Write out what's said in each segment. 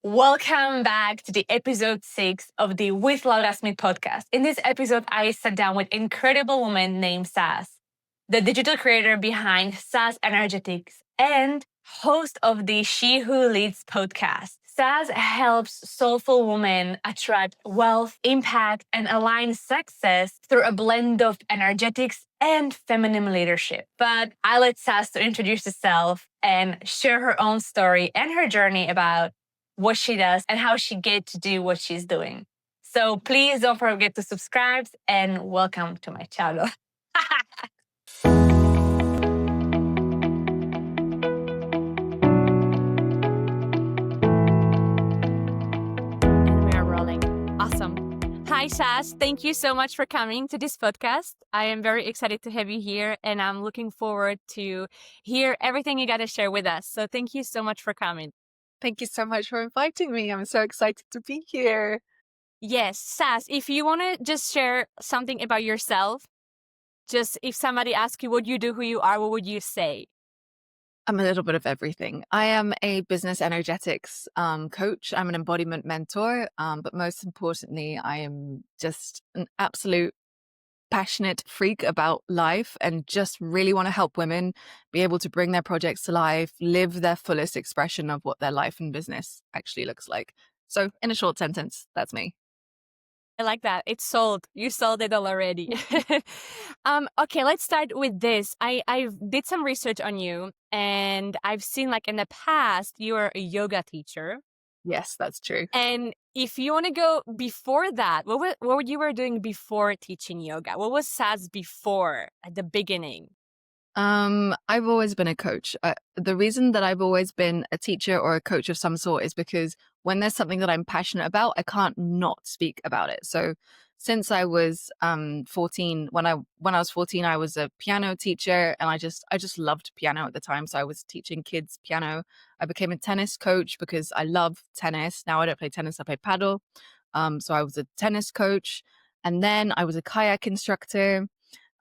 Welcome back to the episode 6 of the With Laura Smith podcast. In this episode, I sat down with an incredible woman named Saz, the digital creator behind Saz Energetics and host of the She Who Leads podcast. Saz helps soulful women attract wealth, impact, and align success through a blend of energetics and feminine leadership. But I let Saz to introduce herself and share her own story and her journey about what she does and how she gets to do what she's doing. So please don't forget to subscribe and welcome to my channel. And we are rolling. Awesome. Hi, Saz. Thank you so much for coming to this podcast. I am very excited to have you here and I'm looking forward to hear everything you got to share with us. So thank you so much for coming. Thank you so much for inviting me. I'm so excited to be here. Yes, Saz, if you want to just share something about yourself, just if somebody asks you what you do, who you are, what would you say? I'm a little bit of everything. I am a business energetics coach. I'm an embodiment mentor. But most importantly, I am just an absolute passionate freak about life and just really want to help women be able to bring their projects to life, live their fullest expression of what their life and business actually looks like. So in a short sentence, that's me. I like that. It's sold. You sold it already. Okay, let's start with this. I did some research on you and I've seen like in the past, you were a yoga teacher. Yes, that's true. And if you want to go before that, what you were doing before teaching yoga? What was Saz before at the beginning? I've always been a coach. The reason that I've always been a teacher or a coach of some sort is because when there's something that I'm passionate about, I can't not speak about it. So since I was 14, when I was 14, I was a piano teacher and I just loved piano at the time. So I was teaching kids piano. I became a tennis coach because I love tennis. Now I don't play tennis, I play paddle. So I was a tennis coach and then I was a kayak instructor.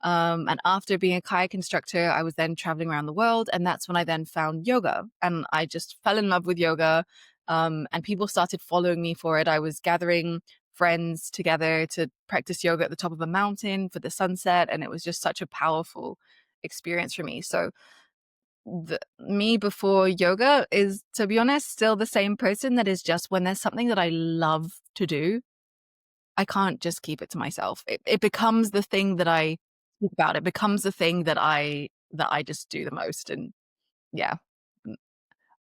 And after being a kayak instructor, I was then traveling around the world. And that's when I then found yoga. And I just fell in love with yoga. And people started following me for it. I was gathering friends together to practice yoga at the top of a mountain for the sunset. And it was just such a powerful experience for me. So me before yoga is, to be honest, still the same person. That is just when there's something that I love to do, I can't just keep it to myself. It becomes the thing that I speak about. It becomes the thing that I just do the most. And yeah,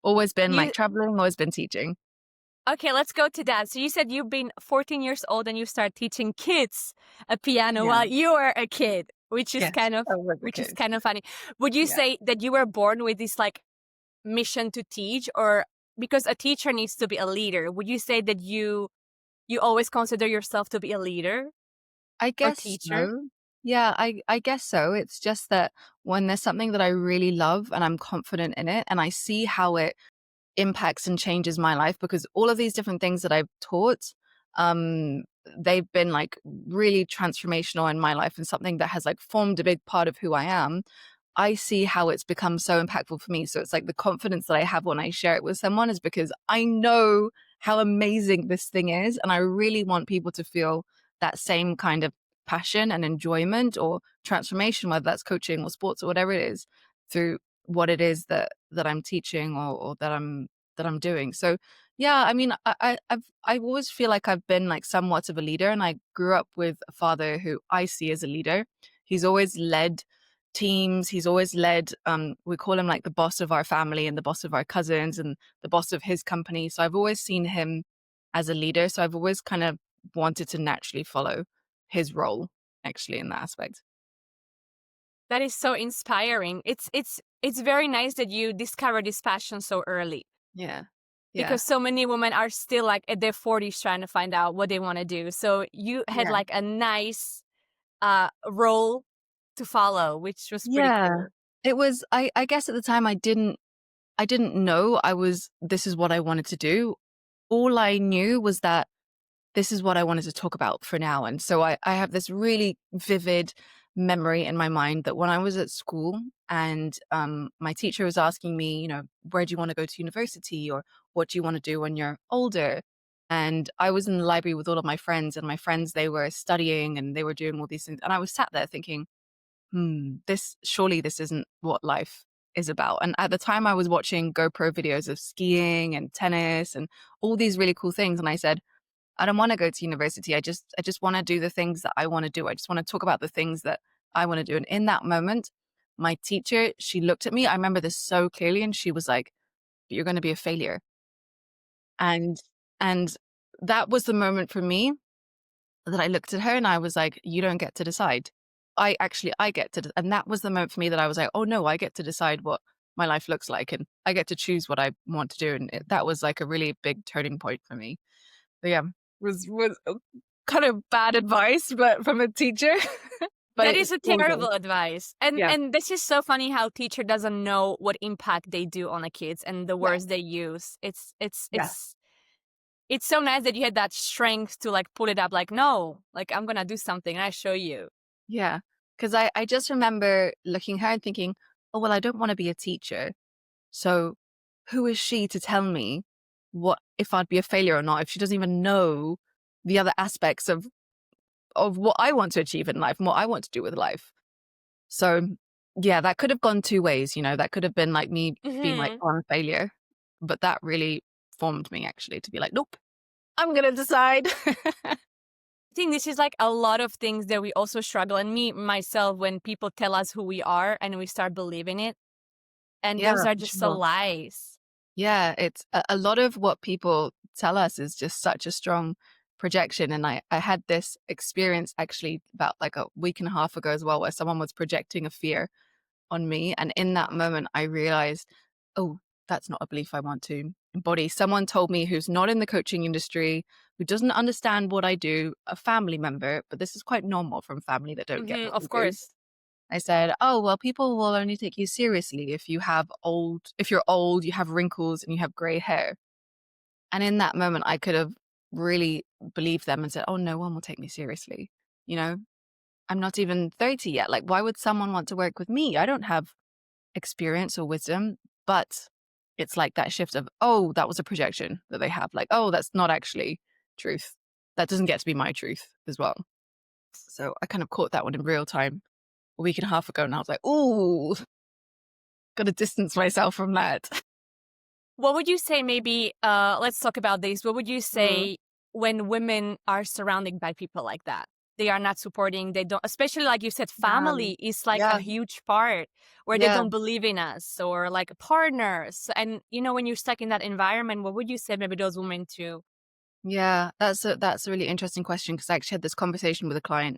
always been like traveling, always been teaching. Okay, let's go to that. So you said you've been 14 years old and you start teaching kids a piano while you were a kid, which is kind of funny. Would you say that you were born with this like mission to teach, or because a teacher needs to be a leader, would you say that you always consider yourself to be a leader? I guess teacher? So. Yeah, I guess so. It's just that when there's something that I really love and I'm confident in it and I see how it impacts and changes my life, because all of these different things that I've taught, they've been like really transformational in my life and something that has like formed a big part of who I am. I see how it's become so impactful for me. So it's like the confidence that I have when I share it with someone is because I know how amazing this thing is. And I really want people to feel that same kind of passion and enjoyment or transformation, whether that's coaching or sports or whatever it is, through what it is that I'm teaching or that I'm doing. So yeah, I mean, I always feel like I've been like somewhat of a leader, and I grew up with a father who I see as a leader. He's always led teams. He's always led, we call him like the boss of our family and the boss of our cousins and the boss of his company. So I've always seen him as a leader. So I've always kind of wanted to naturally follow his role actually in that aspect. That is so inspiring. It's very nice that you discovered this passion so early. Yeah. Because so many women are still like at their 40s trying to find out what they want to do. So you had like a nice role to follow, which was pretty cool. It was, I guess at the time I didn't know this is what I wanted to do. All I knew was that this is what I wanted to talk about for now. And so I have this really vivid memory in my mind that when I was at school and my teacher was asking me, where do you want to go to university, or what do you want to do when you're older? And I was in the library with all of my friends, and my friends, they were studying and they were doing all these things. And I was sat there thinking, this isn't what life is about. And at the time I was watching GoPro videos of skiing and tennis and all these really cool things. And I said, I don't want to go to university. I just want to do the things that I want to do. I just want to talk about the things that I want to do. And in that moment, my teacher, she looked at me. I remember this so clearly, and she was like, "You're going to be a failure." And and that was the moment for me that I looked at her and I was like, "You don't get to decide. I get to." And that was the moment for me that I was like, "Oh no, I get to decide what my life looks like, and I get to choose what I want to do." And that was like a really big turning point for me. But yeah, was kind of bad advice, but from a teacher. But That it's is a all good. terrible advice. And Yeah, and this is so funny how teacher doesn't know what impact they do on the kids and the yeah, words they use. It's it's yeah, it's it's so nice that you had that strength to like put it up like, no, like I'm gonna do something and I show you. yeah. Because I just remember looking at her and thinking, oh well, I don't want to be a teacher. So who is she to tell me what if I'd be a failure or not, if she doesn't even know the other aspects of what I want to achieve in life and what I want to do with life. So yeah, that could have gone two ways, that could have been like me being like, Hmm. oh, I'm a failure. But that really formed me actually to be like, nope, I'm gonna decide. I think this is like a lot of things that we also struggle, and me myself, when people tell us who we are and we start believing it, and Yeah, those are for just so sure. lies. Yeah, it's a lot of what people tell us is just such a strong projection. And I had this experience actually about like a week and a half ago as well, where someone was projecting a fear on me. And in that moment, I realized, oh, that's not a belief I want to embody. Someone told me who's not in the coaching industry, who doesn't understand what I do, a family member, but this is quite normal from family that don't get Hmm, what we of do. course. I said, oh, well, people will only take you seriously if you're old, you have wrinkles and you have gray hair. And in that moment, I could have really believed them and said, oh, no one will take me seriously. You know, I'm not even 30 yet. Like, why would someone want to work with me? I don't have experience or wisdom. But it's like that shift of, oh, that was a projection that they have. Like, oh, that's not actually truth. That doesn't get to be my truth as well. So I kind of caught that one in real time a week and a half ago. And I was like, ooh, got to distance myself from that. What would you say, maybe, let's talk about this. What would you Mm. say when women are surrounded by people like that? They are not supporting, they don't, especially like you said, family is like a Yeah. huge part where they Yeah. don't believe in us, or like partners. And, when you're stuck in that environment, what would you say maybe those women too? Yeah, that's a really interesting question because I actually had this conversation with a client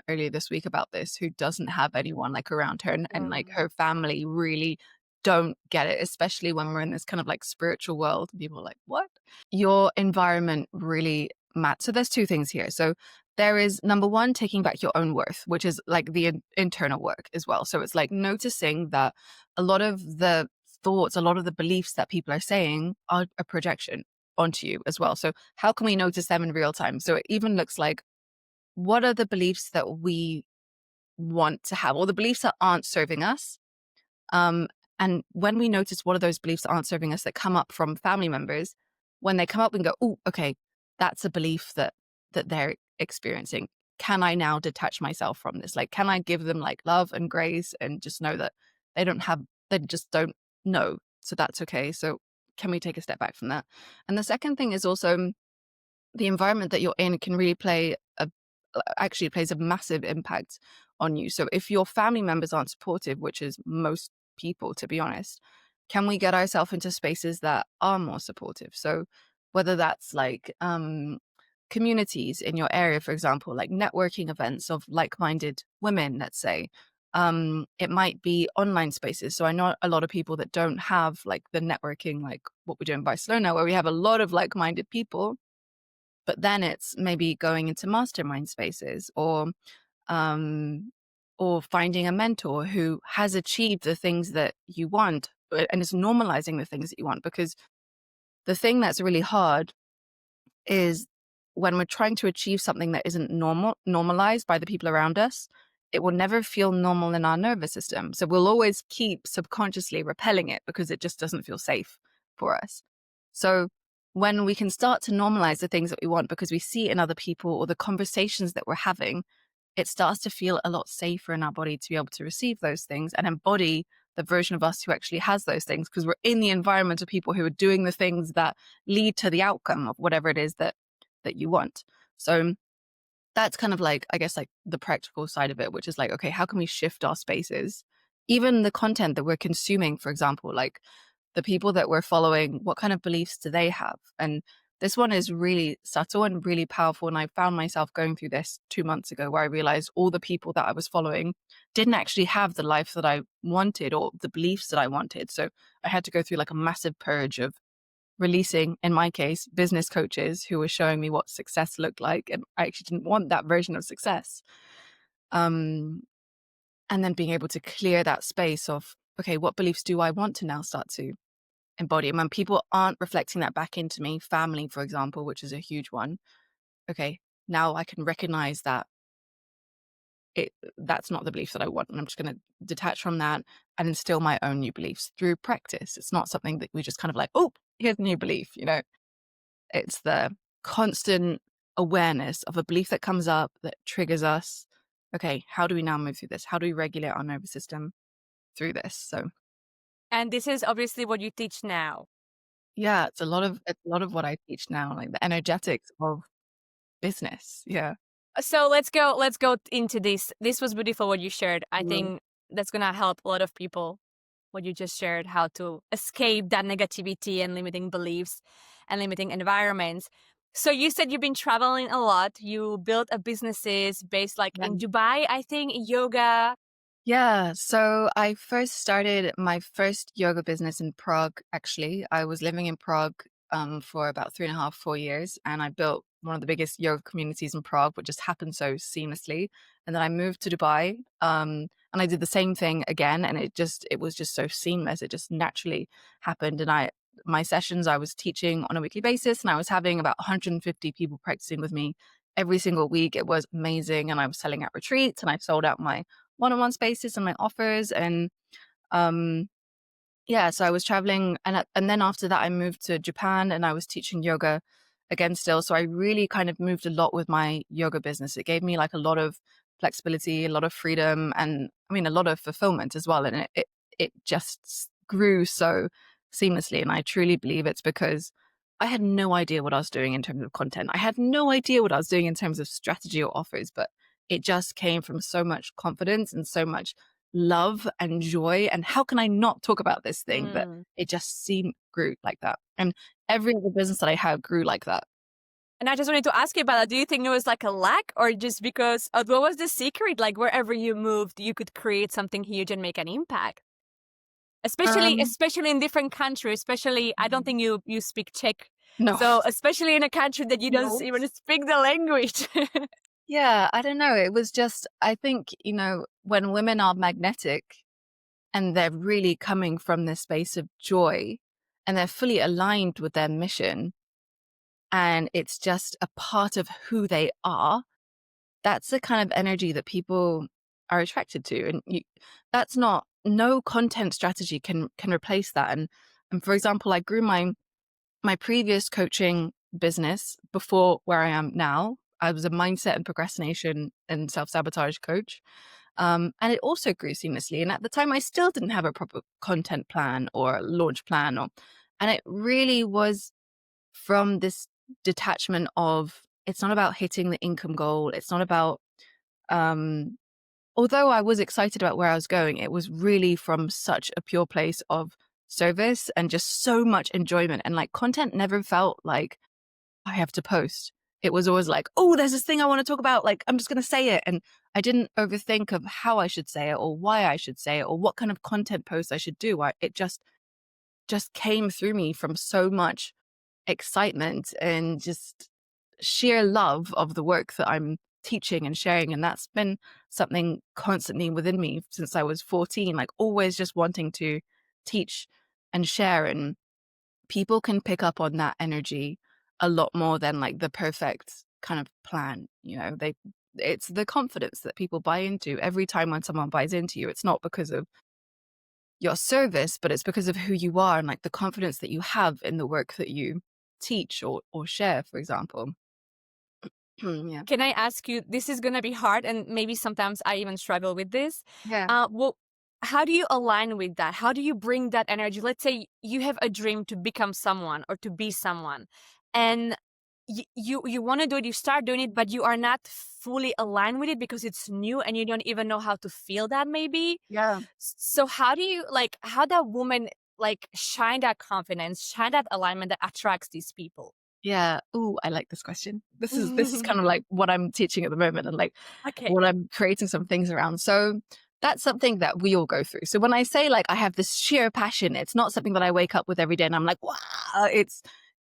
earlier this week about this, who doesn't have anyone like around her, and like Mm. her family really don't get it, especially when we're in this kind of like spiritual world. People are like, what? Your environment really matters. So there's two things here. So there is number one, taking back your own worth, which is like the internal work as well. So it's like noticing that a lot of the thoughts, a lot of the beliefs that people are saying are a projection onto you as well. So how can we notice them in real time? So it even looks like, what are the beliefs that we want to have, or the beliefs that aren't serving us? Um, and when we notice what are those beliefs that aren't serving us that come up from family members, when they come up, we can go, oh, okay, that's a belief that they're experiencing. Can I now detach myself from this? Like, can I give them like love and grace and just know that they just don't know. So that's okay. So can we take a step back from that? And the second thing is also the environment that you're in can really actually plays a massive impact on you. So if your family members aren't supportive, which is most people, to be honest, can we get ourselves into spaces that are more supportive? So whether that's like communities in your area, for example, like networking events of like-minded women, let's say. It might be online spaces. So I know a lot of people that don't have like the networking, like what we do in Barcelona, where we have a lot of like-minded people, but then it's maybe going into mastermind spaces, um or finding a mentor who has achieved the things that you want, and is normalizing the things that you want. Because the thing that's really hard is when we're trying to achieve something that isn't normalized by the people around us, it will never feel normal in our nervous system. So we'll always keep subconsciously repelling it because it just doesn't feel safe for us. So when we can start to normalize the things that we want because we see it in other people or the conversations that we're having, it starts to feel a lot safer in our body to be able to receive those things and embody the version of us who actually has those things, because we're in the environment of people who are doing the things that lead to the outcome of whatever it is that you want. So that's kind of like, I guess, like the practical side of it, which is like, okay, how can we shift our spaces? Even the content that we're consuming, for example, like the people that we're following, what kind of beliefs do they have? And this one is really subtle and really powerful. And I found myself going through this 2 months ago, where I realized all the people that I was following didn't actually have the life that I wanted or the beliefs that I wanted. So I had to go through like a massive purge of releasing, in my case, business coaches who were showing me what success looked like. And I actually didn't want that version of success. And then being able to clear that space of, okay, what beliefs do I want to now start to embody? And when people aren't reflecting that back into me, family, for example, which is a huge one, okay, now I can recognize that that's not the belief that I want. And I'm just going to detach from that and instill my own new beliefs through practice. It's not something that we just kind of like, oh, here's a new belief, It's the constant awareness of a belief that comes up that triggers us. Okay, how do we now move through this? How do we regulate our nervous system through this? So, And this is obviously what you teach now. yeah, it's a lot of what I teach now, like the energetics of business. Yeah. So let's go into this. This was beautiful what you shared. I Mm. think that's gonna help a lot of people, what you just shared, how to escape that negativity and limiting beliefs and limiting environments. So you said you've been traveling a lot. You built a businesses based like Yeah. in Dubai, I think, yoga. Yeah. So I first started my first yoga business in Prague, actually. I was living in Prague for about 3.5, 4 years, and I built one of the biggest yoga communities in Prague, which just happened so seamlessly. And then I moved to Dubai, and I did the same thing again, and it was just so seamless. It just naturally happened. And my sessions, I was teaching on a weekly basis, and I was having about 150 people practicing with me every single week. It was amazing. And I was selling out retreats, and I sold out my one-on-one spaces and my offers. And um yeah, so I was traveling, and then after that I moved to Japan, and I was teaching yoga again still. So I really kind of moved a lot with my yoga business. It gave me like a lot of flexibility, a lot of freedom, and I mean a lot of fulfillment as well. And it just grew so seamlessly. And I truly believe it's because I had no idea what I was doing in terms of content. I had no idea what I was doing in terms of strategy or offers, but it just came from so much confidence and so much love and joy. And how can I not talk about this thing? But Mm. it just grew like that. And every other business that I have grew like that. And I just wanted to ask you about that. Do you think it was like a lack, or just because what was the secret? Like wherever you moved, you could create something huge and make an impact. Especially Um, especially in different countries, especially I don't think you speak Czech. no. So especially in a country that you don't No. even speak the language. Yeah, I don't know. It was just, I think, when women are magnetic and they're really coming from this space of joy and they're fully aligned with their mission, and it's just a part of who they are, that's the kind of energy that people are attracted to. And that's not, no content strategy can replace that. And for example, I grew my previous coaching business before where I am now. I was a mindset and procrastination and self-sabotage coach. And it also grew seamlessly. And at the time, I still didn't have a proper content plan or launch plan. And it really was from this detachment of, it's not about hitting the income goal. It's not about, um, although I was excited about where I was going, it was really from such a pure place of service and just so much enjoyment. And like content never felt like I have to post. It was always like, oh, there's this thing I want to talk about. Like, I'm just going to say it. And I didn't overthink of how I should say it or why I should say it or what kind of content post I should do. It just came through me from so much excitement and just sheer love of the work that I'm teaching and sharing. And that's been something constantly within me since I was 14, like always just wanting to teach and share. And people can pick up on that energy a lot more than like the perfect kind of plan. it's the confidence that people buy into. Every time when someone buys into you, it's not because of your service, but it's because of who you are and like the confidence that you have in the work that you teach or share, for example. Yeah. Can I ask you, this is going to be hard and maybe sometimes I even struggle with this. Yeah. Well, how do you align with that? How do you bring that energy? Let's say you have a dream to become someone or to be someone, and you want to do it, you start doing it, but you are not fully aligned with it because it's new and you don't even know how to feel that maybe. Yeah. So how do you like, how that woman like shine that confidence, shine that alignment that attracts these people? Yeah. Ooh, I like this question. This is kind of like what I'm teaching at the moment and like Okay. what I'm creating some things around. So that's something that we all go through. So when I say like I have this sheer passion, it's not something that I wake up with every day and I'm like, wow.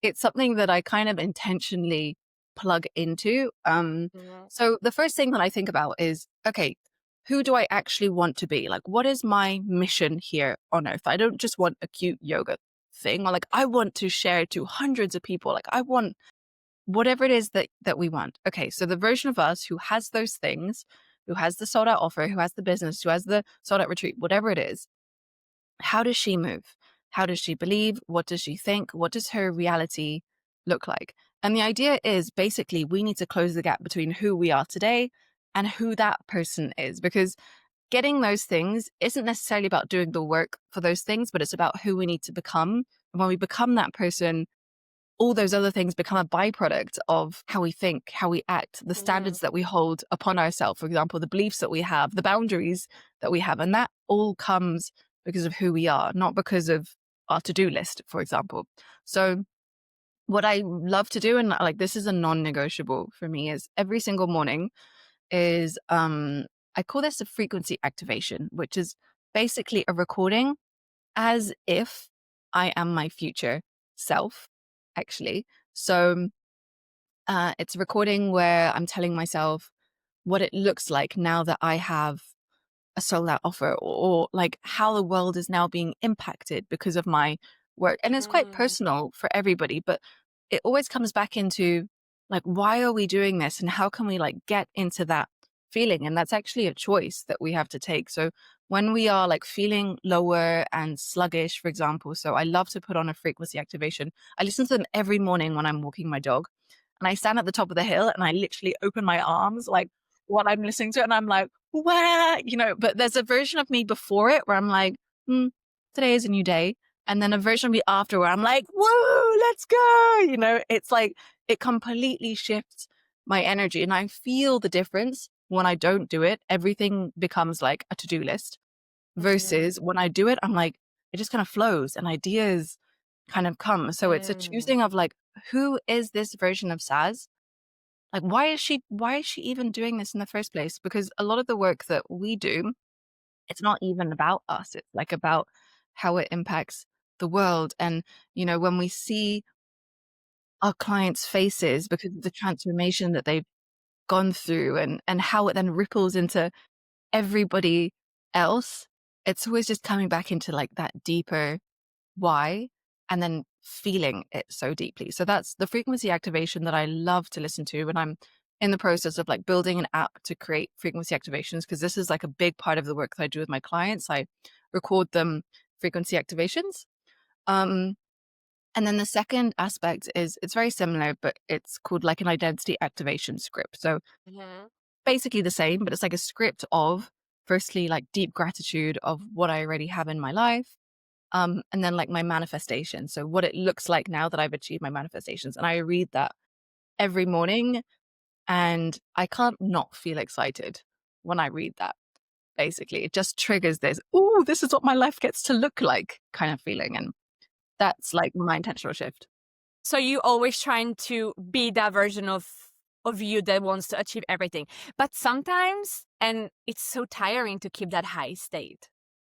It's something that I kind of intentionally plug into. Mhm. So the first thing that I think about is, okay, who do I actually want to be? Like, what is my mission here on earth? I don't just want a cute yoga thing, or like I want to share to hundreds of people. Like I want whatever it is that we want. Okay, so the version of us who has those things, who has the sold out offer, who has the business, who has the sold out retreat, whatever it is, how does she move? How does she believe? What does she think? What does her reality look like? And the idea is basically we need to close the gap between who we are today and who that person is, because getting those things isn't necessarily about doing the work for those things, but it's about who we need to become. And when we become that person, all those other things become a byproduct of how we think, how we act, the standards that we hold upon ourselves, for example, the beliefs that we have, the boundaries that we have. And that all comes because of who we are, not because of our to-do list, for example. So what I love to do, and like this is a non-negotiable for me, is every single morning is I call this a frequency activation, which is basically a recording as if I am my future self, actually. So it's a recording where I'm telling myself what it looks like now that I have a sold out offer, or like how the world is now being impacted because of my work. And it's quite Mm. personal for everybody, but it always comes back into like, why are we doing this? And how can we like get into that feeling? And that's actually a choice that we have to take. So when we are like feeling lower and sluggish, for example, so I love to put on a frequency activation. I listen to them every morning when I'm walking my dog. And I stand at the top of the hill and I literally open my arms like while I'm listening to it. And I'm like, where, but there's a version of me before it where I'm like, today is a new day. And then a version of me after where I'm like, whoa, let's go. It's like it completely shifts my energy. And I feel the difference when I don't do it. Everything becomes like a to-do list versus when I do it, I'm like, it just kind of flows and ideas kind of come. So it's a Mm. choosing of like, who is this version of Saz? Like, why is she even doing this in the first place? Because a lot of the work that we do, it's not even about us. It's like about how it impacts the world. And, when we see our clients' faces because of the transformation that they've gone through and how it then ripples into everybody else, it's always just coming back into like that deeper why and then feeling it so deeply. So that's the frequency activation that I love to listen to when I'm in the process of like building an app to create frequency activations, because this is like a big part of the work that I do with my clients. I record them frequency activations. And then the second aspect is it's very similar, but it's called like an identity activation script. So Mhm. basically the same, but it's like a script of firstly like deep gratitude of what I already have in my life. And then like my manifestation. So what it looks like now that I've achieved my manifestations. And I read that every morning and I can't not feel excited when I read that. Basically, it just triggers this, oh, this is what my life gets to look like kind of feeling. And that's like my intentional shift. So you always trying to be that version of you that wants to achieve everything. But sometimes, and it's so tiring to keep that high state.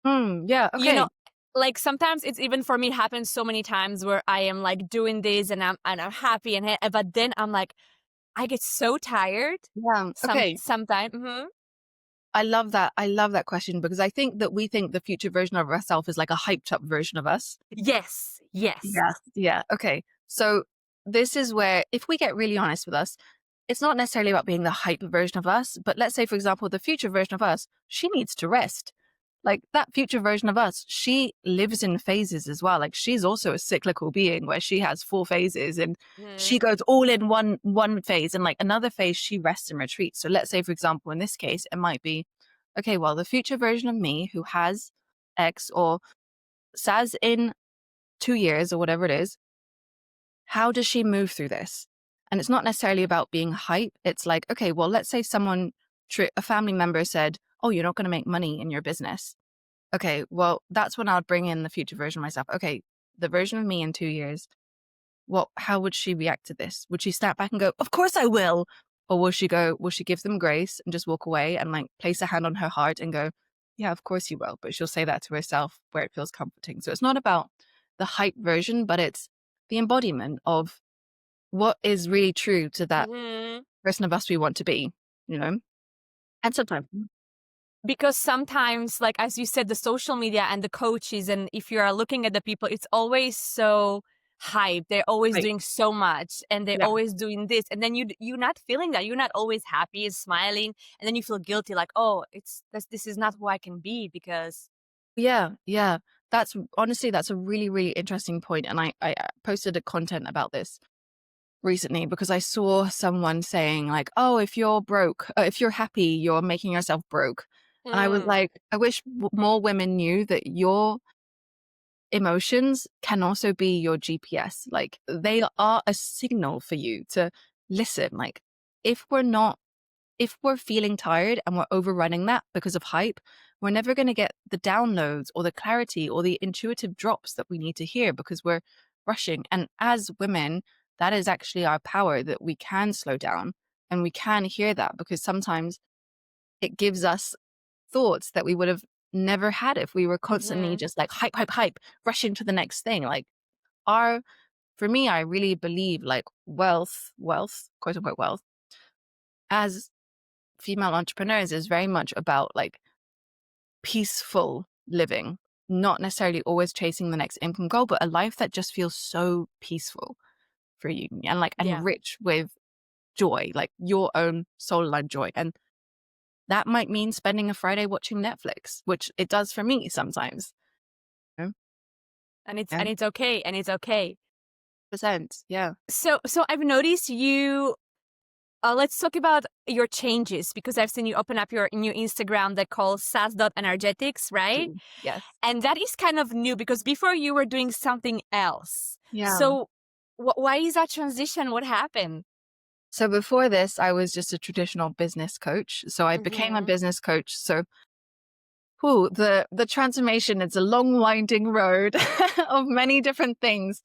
Yeah. You Okay. know, like sometimes it's even for me happens so many times where I am like doing this and I'm happy but then I'm like I get so tired Yeah. Okay. sometimes. I love that. I love that question because I think that we think the future version of ourselves is like a hyped up version of us. Yes, yes. Yeah. Yeah. Okay. So this is where, if we get really honest with us, it's not necessarily about being the hyper version of us, but let's say, for example, the future version of us, she needs to rest. Like that future version of us, she lives in phases as well. Like she's also a cyclical being where she has 4 phases and she goes all in one phase, and like another phase she rests and retreats. So let's say, for example, in this case, it might be, okay, well, the future version of me who has X, or Saz in 2 years or whatever it is, how does she move through this? And it's not necessarily about being hype. It's like, okay, well, let's say a family member said, oh, you're not going to make money in your business. Okay, well, that's when I'd bring in the future version of myself. Okay, the version of me in 2 years, how would she react to this? Would she step back and go, of course I will? Or will she give them grace and just walk away and like place a hand on her heart and go, yeah, of course you will. But she'll say that to herself where it feels comforting. So it's not about the hype version, but it's the embodiment of what is really true to that person of us we want to be, you know? And sometimes. Because sometimes, like as you said, the social media and the coaches, and if you are looking at the people, it's always so hype. They're always Right. doing so much, and they're Yeah. always doing this, and then you're not feeling that. You're not always happy and smiling, and then you feel guilty, like, oh, this is not who I can be because. Yeah. That's a really, really interesting point. And I posted a content about this recently because I saw someone saying like, oh, if you're broke, if you're happy, you're making yourself broke. And I was like, I wish more women knew that your emotions can also be your GPS. Like they are a signal for you to listen. Like if we're feeling tired and we're overrunning that because of hype, we're never going to get the downloads or the clarity or the intuitive drops that we need to hear because we're rushing. And as women, that is actually our power, that we can slow down and we can hear that, because sometimes it gives us thoughts that we would have never had if we were constantly just like hype, rushing to the next thing. Like for me, I really believe like wealth, quote unquote wealth, as female entrepreneurs is very much about like peaceful living, not necessarily always chasing the next income goal, but a life that just feels so peaceful for you and like Yeah. and rich with joy, like your own soul aligned joy. And that might mean spending a Friday watching Netflix, which it does for me sometimes. You know? And it's Yeah. and it's okay, and it's okay. %. Yeah. So I've noticed you. Let's talk about your changes, because I've seen you open up your new Instagram that calls Saz.energetics, right? Yes. And that is kind of new because before you were doing something else. Yeah. So why is that transition? What happened? So before this, I was just a traditional business coach. So I became a business coach. So the transformation, it's a long winding road of many different things.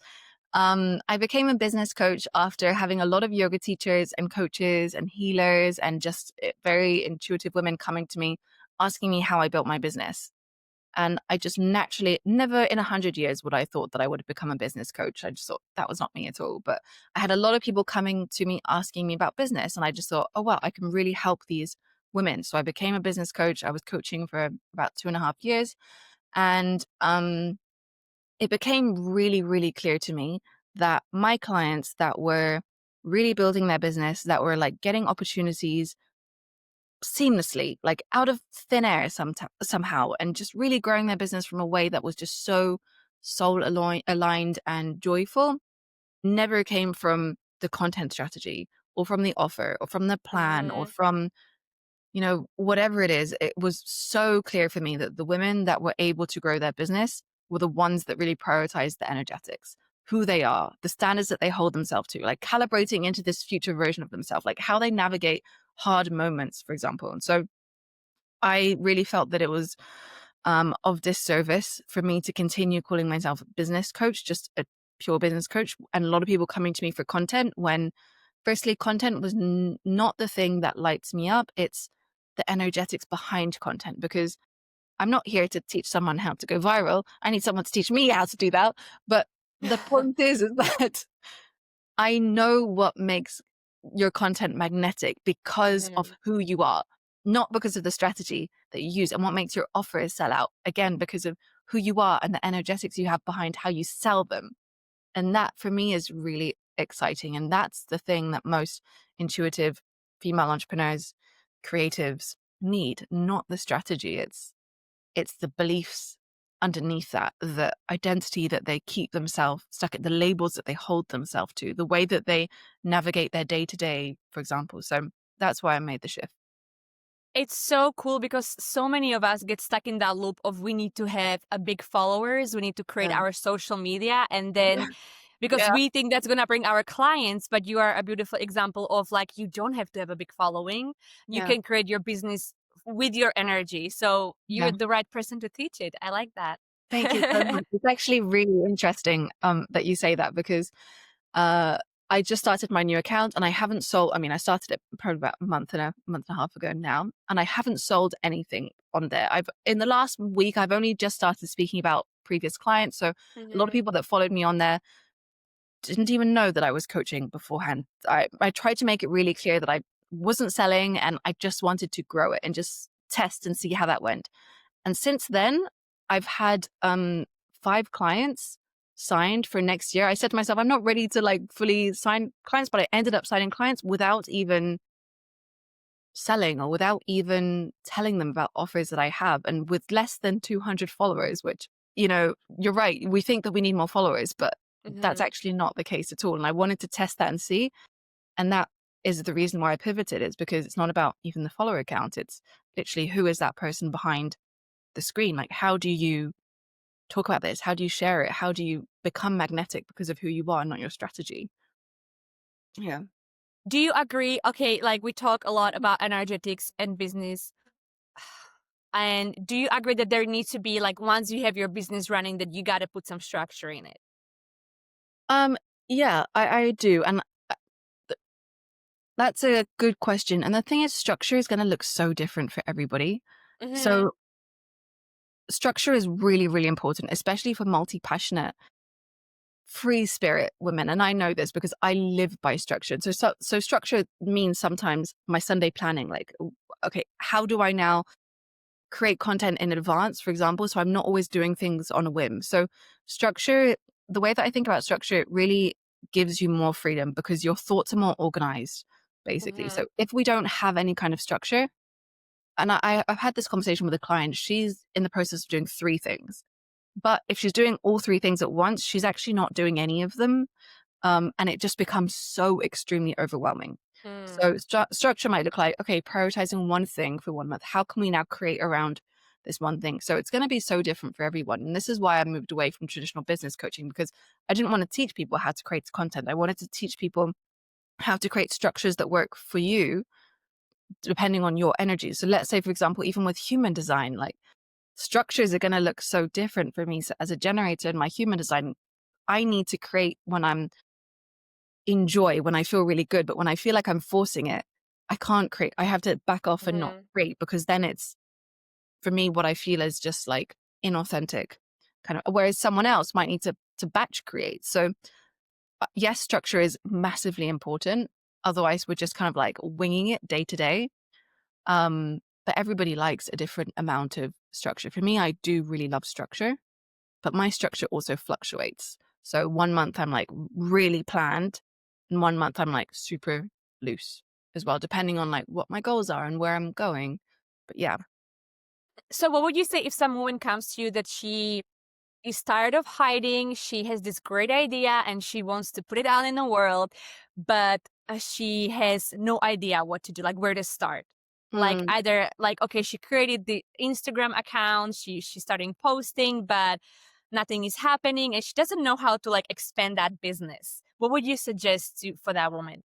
I became a business coach after having a lot of yoga teachers and coaches and healers and just very intuitive women coming to me, asking me how I built my business. And I just naturally, never in 100 years would I thought that I would have become a business coach. I just thought that was not me at all. But I had a lot of people coming to me asking me about business. And I just thought, oh, wow, I can really help these women. So I became a business coach. I was coaching for about 2.5 years. And it became really, really clear to me that my clients that were really building their business, that were like getting opportunities seamlessly, like out of thin air somehow, and just really growing their business from a way that was just so soul aligned and joyful, never came from the content strategy or from the offer or from the plan or from, whatever it is. It was so clear for me that the women that were able to grow their business were the ones that really prioritized the energetics, who they are, the standards that they hold themselves to, like calibrating into this future version of themselves, like how they navigate hard moments, for example. And so I really felt that it was of disservice for me to continue calling myself a business coach, just a pure business coach, and a lot of people coming to me for content when firstly, content was not the thing that lights me up. It's the energetics behind content, because I'm not here to teach someone how to go viral. I need someone to teach me how to do that. But the point is that I know what makes your content magnetic because of who you are, not because of the strategy that you use, and what makes your offers sell out, again, because of who you are and the energetics you have behind how you sell them. And that for me is really exciting. And that's the thing that most intuitive female entrepreneurs, creatives need, not the strategy. It's the beliefs underneath that, the identity that they keep themselves stuck at, the labels that they hold themselves to, the way that they navigate their day to day, for example. So that's why I made the shift. It's so cool because so many of us get stuck in that loop of we need to have a big followers, we need to create Yeah. our social media, and then because Yeah. we think that's going to bring our clients, but you are a beautiful example of like you don't have to have a big following. You Yeah. can create your business with your energy. So you're Yeah. the right person to teach it. I like that. Thank you so much. It's actually really interesting that you say that, because I just started my new account and I haven't sold. I mean, I started it probably about a month and a half ago now, and I haven't sold anything on there. In the last week, I've only just started speaking about previous clients. So a lot of people that followed me on there didn't even know that I was coaching beforehand. I tried to make it really clear that I wasn't selling and I just wanted to grow it and just test and see how that went. And since then, I've had 5 clients signed for next year. I said to myself, I'm not ready to like fully sign clients, but I ended up signing clients without even selling or without even telling them about offers that I have, and with less than 200 followers, which, you're right. We think that we need more followers, but that's actually not the case at all. And I wanted to test that and see. And that is the reason why I pivoted, is because it's not about even the follower count. It's literally, who is that person behind the screen? Like, how do you talk about this? How do you share it? How do you become magnetic because of who you are, not your strategy? Yeah. Do you agree? Okay, like we talk a lot about energetics and business. And do you agree that there needs to be like once you have your business running that you got to put some structure in it? Yeah, I do. And th- that's a good question. And the thing is, structure is going to look so different for everybody. So structure is really, really important, especially for multi-passionate, free spirit women. And I know this because I live by structure. So structure means sometimes my Sunday planning, like, okay, how do I now create content in advance, for example? So I'm not always doing things on a whim. So structure, the way that I think about structure, it really gives you more freedom because your thoughts are more organized, basically. So if we don't have any kind of structure, and I've had this conversation with a client, she's in the process of doing 3 things. But if she's doing all 3 things at once, she's actually not doing any of them. And it just becomes so extremely overwhelming. So structure might look like, okay, prioritizing one thing for 1 month. How can we now create around this one thing? So it's going to be so different for everyone. And this is why I moved away from traditional business coaching, because I didn't want to teach people how to create content. I wanted to teach people how to create structures that work for you, depending on your energy. So let's say, for example, even with human design, like, structures are going to look so different for me. So as a generator in my human design, I need to create when I'm in joy, when I feel really good. But when I feel like I'm forcing it, I can't create. I have to back off and not create, because then it's, for me, what I feel is just like inauthentic kind of, whereas someone else might need to batch create. So yes, structure is massively important. Otherwise we're just kind of like winging it day to day. But everybody likes a different amount of structure. For me, I do really love structure, but my structure also fluctuates. So 1 month I'm like really planned, and 1 month I'm like super loose as well, depending on like what my goals are and where I'm going. But yeah. So what would you say if some woman comes to you that she is tired of hiding, she has this great idea and she wants to put it out in the world, but she has no idea what to do, like where to start? Like either like, okay, she created the Instagram account, she's starting posting, but nothing is happening and she doesn't know how to like expand that business. What would you suggest for that woman?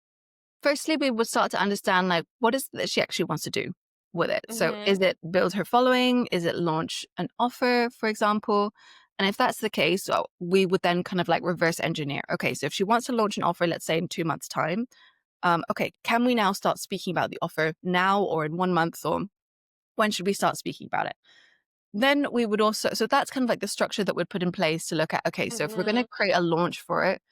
Firstly, we would start to understand like what is it that she actually wants to do with it. So is it build her following? Is it launch an offer, for example? And if that's the case, we would then kind of like reverse engineer. Okay, so if she wants to launch an offer, let's say in 2 months' time, okay, can we now start speaking about the offer now or in 1 month, or when should we start speaking about it? Then we would also, so that's kind of like the structure that we'd put in place to look at, okay, so if we're going to create a launch for it,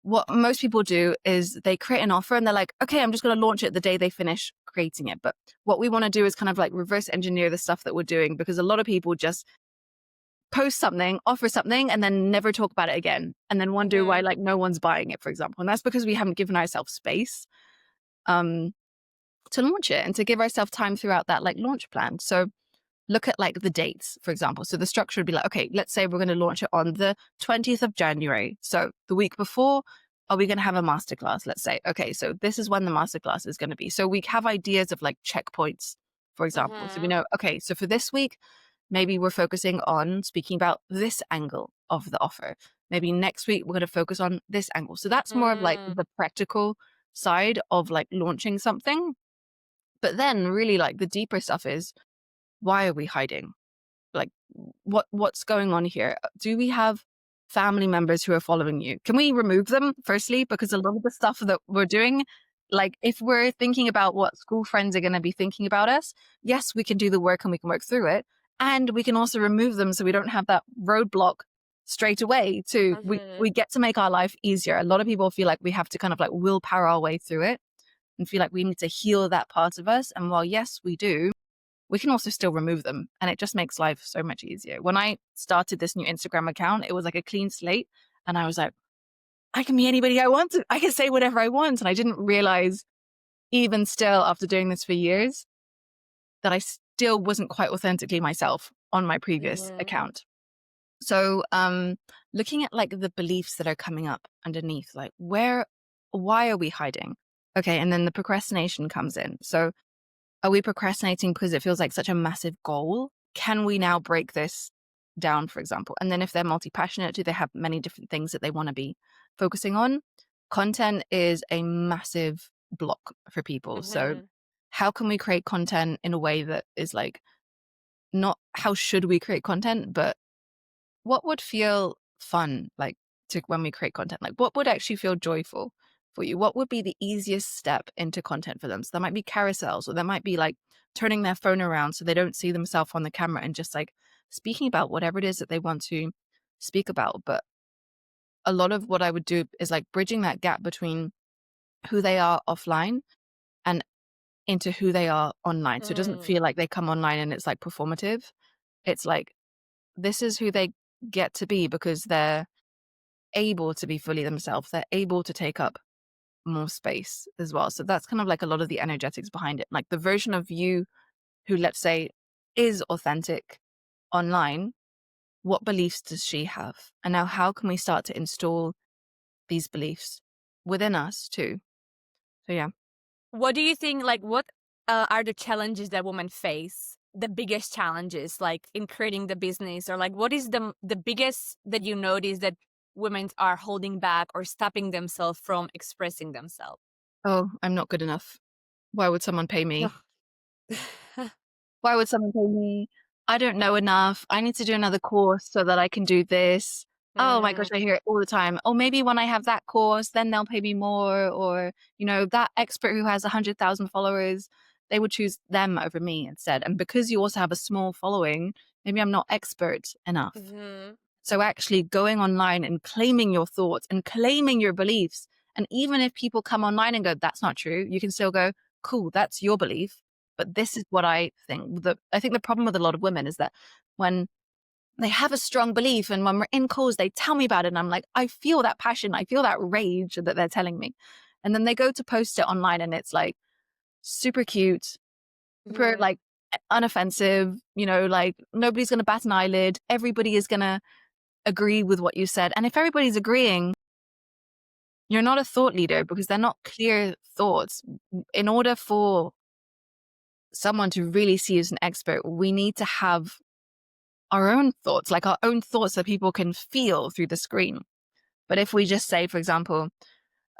what most people do is they create an offer and they're like, okay, I'm just going to launch it the day they finish creating it. But what we want to do is kind of like reverse engineer the stuff that we're doing, because a lot of people just post something, offer something, and then never talk about it again, and then wonder why like no one's buying it, for example. And that's because we haven't given ourselves space to launch it and to give ourselves time throughout that like launch plan. So look at like the dates, for example. So the structure would be like, okay, let's say we're going to launch it on the 20th of January. So the week before, are we going to have a masterclass? Let's say, okay, so this is when the masterclass is going to be. So we have ideas of like checkpoints, for example. So we know, okay, so for this week, maybe we're focusing on speaking about this angle of the offer. Maybe next week, we're going to focus on this angle. So that's more of like the practical side of like launching something. But then really like the deeper stuff is, why are we hiding? Like what's going on here? Do we have family members who are following you? Can we remove them firstly? Because a lot of the stuff that we're doing, like if we're thinking about what school friends are going to be thinking about us, yes, we can do the work and we can work through it. And we can also remove them so we don't have that roadblock straight away to we get to make our life easier. A lot of people feel like we have to kind of like willpower our way through it and feel like we need to heal that part of us. And while yes, we do, we can also still remove them. And it just makes life so much easier. When I started this new Instagram account, it was like a clean slate. And I was like, I can be anybody I want to. I can say whatever I want. And I didn't realize, even still after doing this for years, that I still wasn't quite authentically myself on my previous account. So looking at like the beliefs that are coming up underneath, like why are we hiding? Okay. And then the procrastination comes in. So are we procrastinating because it feels like such a massive goal? Can we now break this down, for example? And then if they're multi-passionate, do they have many different things that they want to be focusing on? Content is a massive block for people. So how can we create content in a way that is like, not how should we create content, but what would feel fun, like to when we create content? Like what would actually feel joyful for you? What would be the easiest step into content for them? So there might be carousels, or there might be like turning their phone around so they don't see themselves on the camera and just like speaking about whatever it is that they want to speak about. But a lot of what I would do is like bridging that gap between who they are offline and into who they are online. So it doesn't feel like they come online and it's like performative. It's like, this is who they get to be because they're able to be fully themselves. They're able to take up more space as well. So that's kind of like a lot of the energetics behind it. Like the version of you who, let's say, is authentic online, what beliefs does she have? And now how can we start to install these beliefs within us too? So yeah. What do you think, like, what are the challenges that women face? The biggest challenges, like in creating the business, or like what is the biggest that you notice that women are holding back or stopping themselves from expressing themselves? Oh, I'm not good enough. Why would someone pay me? Why would someone pay me? I don't know enough. I need to do another course so that I can do this. Oh my gosh, I hear it all the time. Oh, maybe when I have that course, then they'll pay me more. Or, you know, that expert who has 100,000 followers, they would choose them over me instead. And because you also have a small following, maybe I'm not expert enough. So actually going online and claiming your thoughts and claiming your beliefs. And even if people come online and go, that's not true, you can still go, cool, that's your belief. But this is what I think. I think the problem with a lot of women is that when they have a strong belief and when we're in calls, they tell me about it. And I'm like, I feel that passion. I feel that rage that they're telling me. And then they go to post it online and it's like super cute, super like unoffensive, you know, like nobody's going to bat an eyelid. Everybody is going to agree with what you said. And if everybody's agreeing, you're not a thought leader because they're not clear thoughts. In order for someone to really see as an expert, we need to have our own thoughts, like our own thoughts that people can feel through the screen. But if we just say, for example,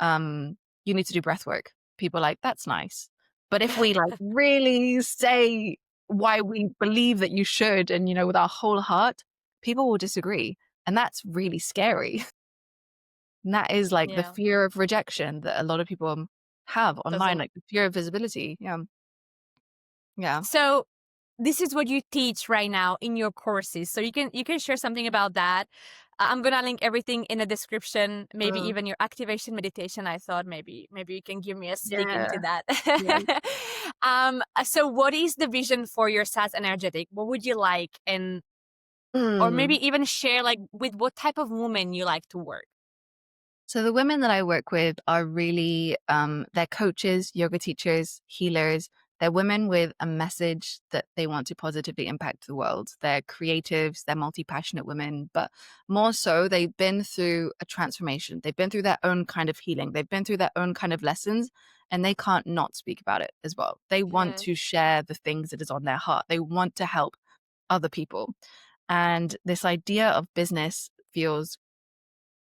you need to do breath work, people are like, that's nice. But if we like really say why we believe that you should, and, you know, with our whole heart, people will disagree. And that's really scary. And that is like the fear of rejection that a lot of people have online, like the fear of visibility. Yeah. Yeah. So this is what you teach right now in your courses. So you can share something about that. I'm gonna link everything in the description. Maybe even your activation meditation. I thought maybe you can give me a sneak into that. So what is the vision for your Saz Energetic? What would you like, and Or maybe even share like with what type of women you like to work. So the women that I work with are really, they're coaches, yoga teachers, healers. They're women with a message that they want to positively impact the world. They're creatives, they're multi-passionate women, but more so they've been through a transformation. They've been through their own kind of healing. They've been through their own kind of lessons, and they can't not speak about it as well. They want to share the things that is on their heart. They want to help other people. And this idea of business feels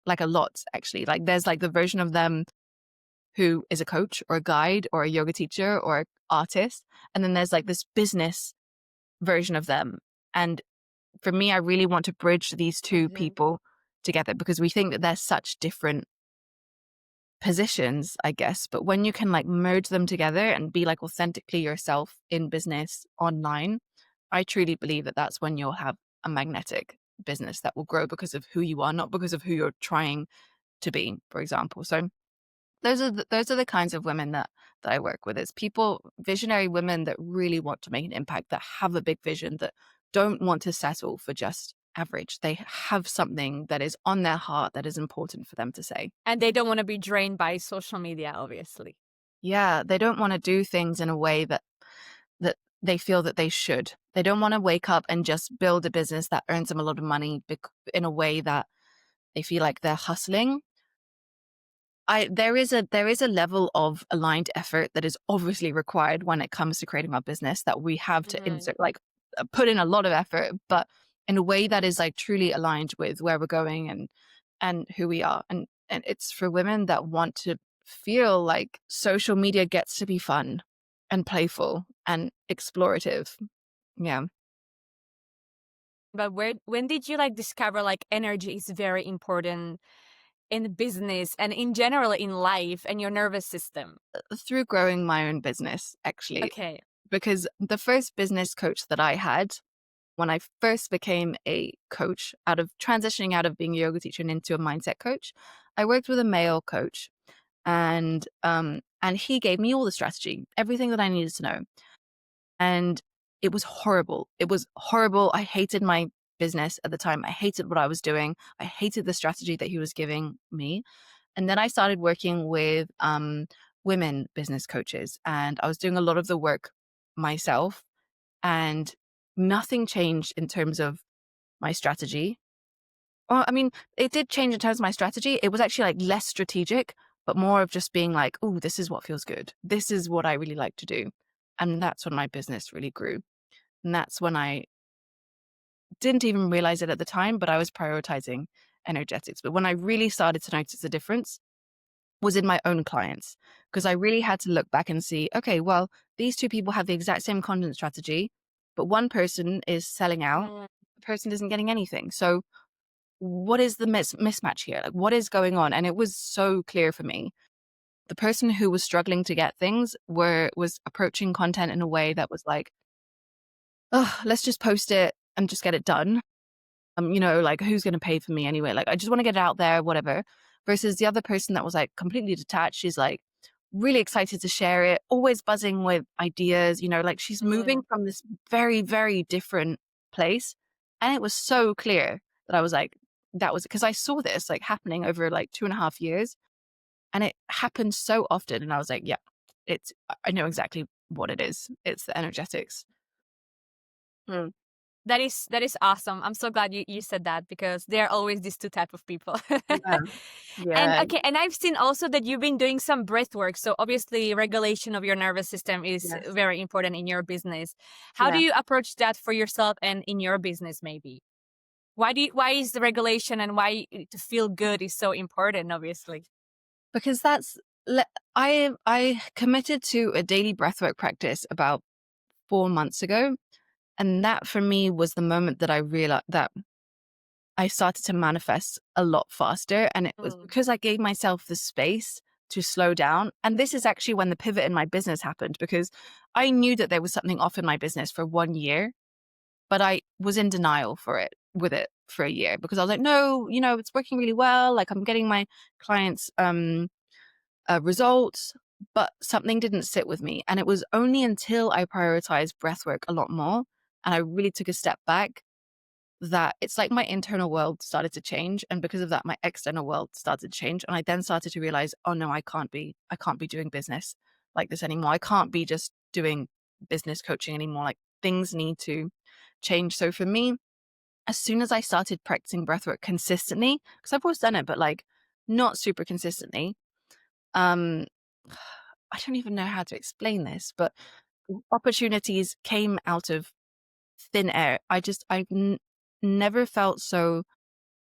like a lot, actually. Like there's like the version of them who is a coach or a guide or a yoga teacher or an artist. And then there's like this business version of them. And for me, I really want to bridge these two people together because we think that they're such different positions, I guess. But when you can like merge them together and be like authentically yourself in business online, I truly believe that that's when you'll have a magnetic business that will grow because of who you are, not because of who you're trying to be, for example. So those are the kinds of women that I work with. It's people, visionary women that really want to make an impact, that have a big vision, that don't want to settle for just average. They have something that is on their heart that is important for them to say. And they don't want to be drained by social media, obviously. Yeah, they don't want to do things in a way that they feel that they should. They don't want to wake up and just build a business that earns them a lot of money in a way that they feel like they're hustling. There is a level of aligned effort that is obviously required when it comes to creating our business, that we have to put in a lot of effort, but in a way that is like truly aligned with where we're going and who we are. And it's for women that want to feel like social media gets to be fun and playful and explorative. Yeah. But when did you like discover like energy is very important in business and in general in life and your nervous system? Through growing my own business, actually. Okay. Because the first business coach that I had, when I first became a coach, transitioning out of being a yoga teacher and into a mindset coach, I worked with a male coach, and he gave me all the strategy, everything that I needed to know. And it was horrible. It was horrible. I hated my business at the time. I hated what I was doing. I hated the strategy that he was giving me. And then I started working with women business coaches, and I was doing a lot of the work myself, and nothing changed in terms of my strategy. Well, I mean, it did change in terms of my strategy. It was actually like less strategic, but more of just being like, oh, this is what feels good. This is what I really like to do. And that's when my business really grew. And that's when I didn't even realize it at the time, but I was prioritizing energetics. But when I really started to notice the difference was in my own clients, because I really had to look back and see, okay, well, these two people have the exact same content strategy, but one person is selling out, the person isn't getting anything. So what is the mismatch here? Like, what is going on? And it was so clear for me. The person who was struggling to get things was approaching content in a way that was like, oh, let's just post it and just get it done. Like, who's going to pay for me anyway? Like, I just want to get it out there, whatever. Versus the other person that was like completely detached. She's like really excited to share it, always buzzing with ideas, like she's moving from this very, very different place. And it was so clear that I was like, that was because I saw this like happening over like 2.5 years. And it happened so often. And I was like, yeah, I know exactly what it is. It's the energetics. Hmm. That is awesome. I'm so glad you said that, because there are always these two type of people. Yeah. And Yeah. okay, and I've seen also that you've been doing some breath work. So obviously regulation of your nervous system is Yes. very important in your business. How do you approach that for yourself and in your business maybe? Why is the regulation and why to feel good is so important, obviously? Because I committed to a daily breathwork practice about 4 months ago. And that for me was the moment that I realized that I started to manifest a lot faster. And it was because I gave myself the space to slow down. And this is actually when the pivot in my business happened, because I knew that there was something off in my business for 1 year, but I was in denial with it for a year, because I was like, no, it's working really well. Like, I'm getting my clients results, but something didn't sit with me. And it was only until I prioritized breathwork a lot more and I really took a step back that it's like my internal world started to change. And because of that, my external world started to change. And I then started to realize, oh no, I can't be doing business like this anymore. I can't be just doing business coaching anymore. Like things need to change. So for me, as soon as I started practicing breathwork consistently, because I've always done it, but like not super consistently, I don't even know how to explain this, but opportunities came out of thin air. I've never felt so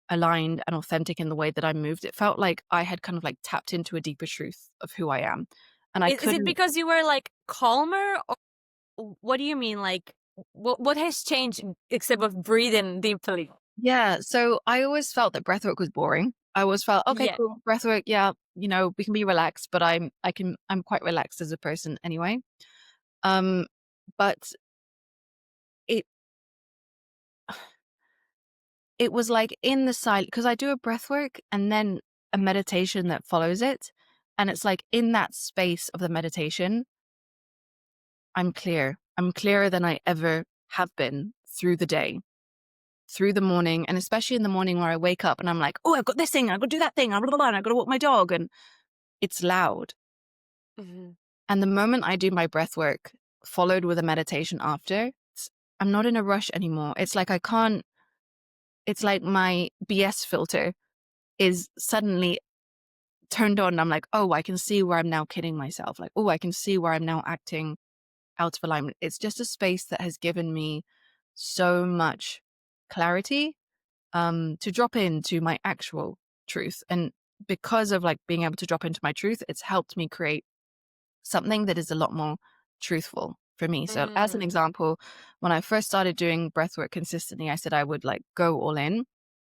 aligned and authentic in the way that I moved. It felt like I had kind of like tapped into a deeper truth of who I am. And I Is it couldn't, because you were like calmer, or what do you mean? Like, what has changed except of breathing deeply? yeah. So I always felt that breathwork was boring. I always felt, okay, Yeah. cool, breathwork, yeah, we can be relaxed, but I'm quite relaxed as a person anyway. Um, but it it was like in the silence, because I do a breath work and then a meditation that follows it. And it's like in that space of the meditation, I'm clear. I'm clearer than I ever have been through the day, through the morning, and especially in the morning where I wake up and I'm like, oh, I've got this thing, I've got to do that thing, blah, blah, blah, and I've got to walk my dog. And it's loud. Mhm. And the moment I do my breath work followed with a meditation after, I'm not in a rush anymore. It's like it's like my BS filter is suddenly turned on. I'm like, oh, I can see where I'm now kidding myself. Like, oh, I can see where I'm now acting out of alignment. It's just a space that has given me so much clarity to drop into my actual truth. And because of like being able to drop into my truth, it's helped me create something that is a lot more truthful for me. So as an Mm. example, when I first started doing breathwork consistently, I said I would like go all in.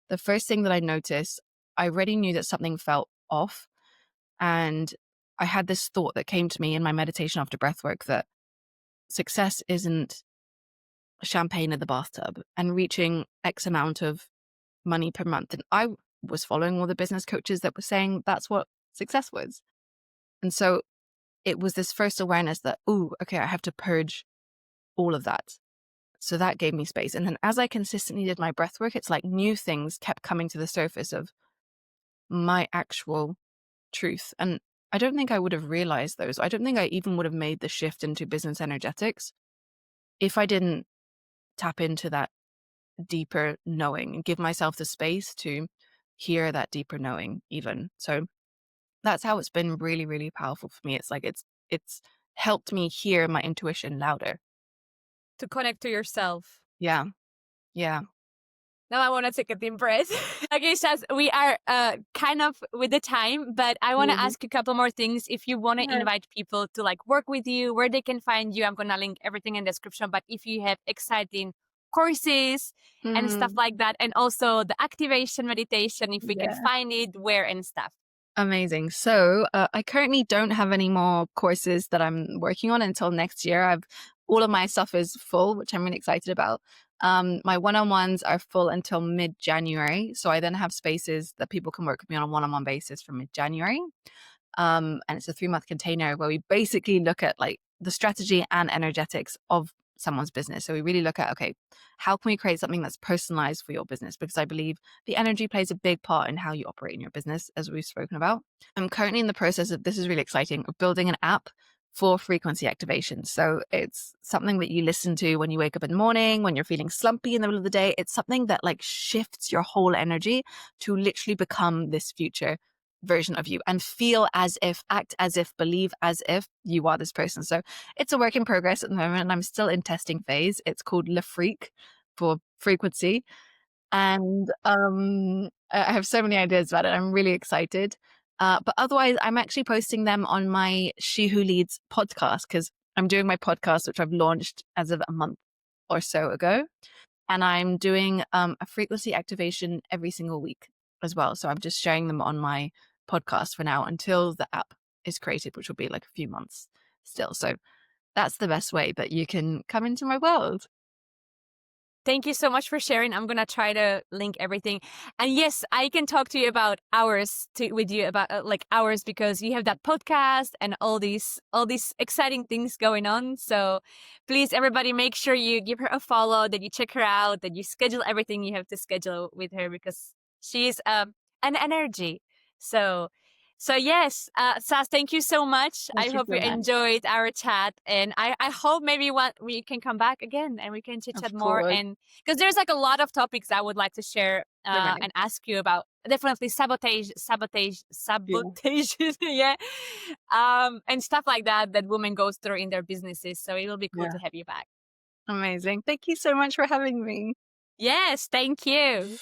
The first thing that I noticed, I already knew that something felt off. And I had this thought that came to me in my meditation after breathwork that success isn't champagne in the bathtub and reaching X amount of money per month. And I was following all the business coaches that were saying that's what success was. And so it was this first awareness that, oh, okay, I have to purge all of that. So that gave me space. And then as I consistently did my breath work, it's like new things kept coming to the surface of my actual truth. And I don't think I would have realized those. I don't think I even would have made the shift into business energetics if I didn't tap into that deeper knowing and give myself the space to hear that deeper knowing even. So that's how it's been really, really powerful for me. It's like it's helped me hear my intuition louder. To connect to yourself. Yeah. Yeah. Now I want to take a deep breath. Okay, Shaz, we are kind of with the time, but I want to Mhm. ask you a couple more things. If you want to Yeah. invite people to like work with you, where they can find you, I'm going to link everything in the description. But if you have exciting courses and stuff Mhm. like that, and also the activation meditation, if we can Yeah. find it, where and stuff. Amazing. So I currently don't have any more courses that I'm working on until next year. All of my stuff is full, which I'm really excited about. My one-on-ones are full until mid-January. So I then have spaces that people can work with me on a one-on-one basis from mid-January. And it's a 3-month container where we basically look at like the strategy and energetics of someone's business. So we really look at, okay, how can we create something that's personalized for your business? Because I believe the energy plays a big part in how you operate in your business, as we've spoken about. I'm currently in the process of, this is really exciting, of building an app for frequency activation. So it's something that you listen to when you wake up in the morning, when you're feeling slumpy in the middle of the day. It's something that like shifts your whole energy to literally become this future version of you and feel as if, act as if, believe as if you are this person. So it's a work in progress at the moment and I'm still in testing phase. It's called Le Freak for frequency. And I have so many ideas about it. I'm really excited. But otherwise, I'm actually posting them on my She Who Leads podcast because I'm doing my podcast, which I've launched as of a month or so ago. And I'm doing a frequency activation every single week as well. So I'm just sharing them on my podcast for now until the app is created, which will be like a few months still. So that's the best way that you can come into my world. Thank you so much for sharing. I'm gonna try to link everything. And yes, I can talk to you about hours with you about like hours, because you have that podcast and all these exciting things going on. So please, everybody, make sure you give her a follow, that you check her out, that you schedule everything you have to schedule with her, because she's an energy. So yes, Saz, thank you so much. I Thank you hope so you much. enjoyed our chat, and I hope maybe we can come back again and we can chit chat Of more. course. And because there's like a lot of topics I would like to share Right. and ask you about. Definitely sabotage, yeah, and stuff like that women goes through in their businesses. So it will be cool Yeah. to have you back. Amazing. Thank you so much for having me. Yes, thank you.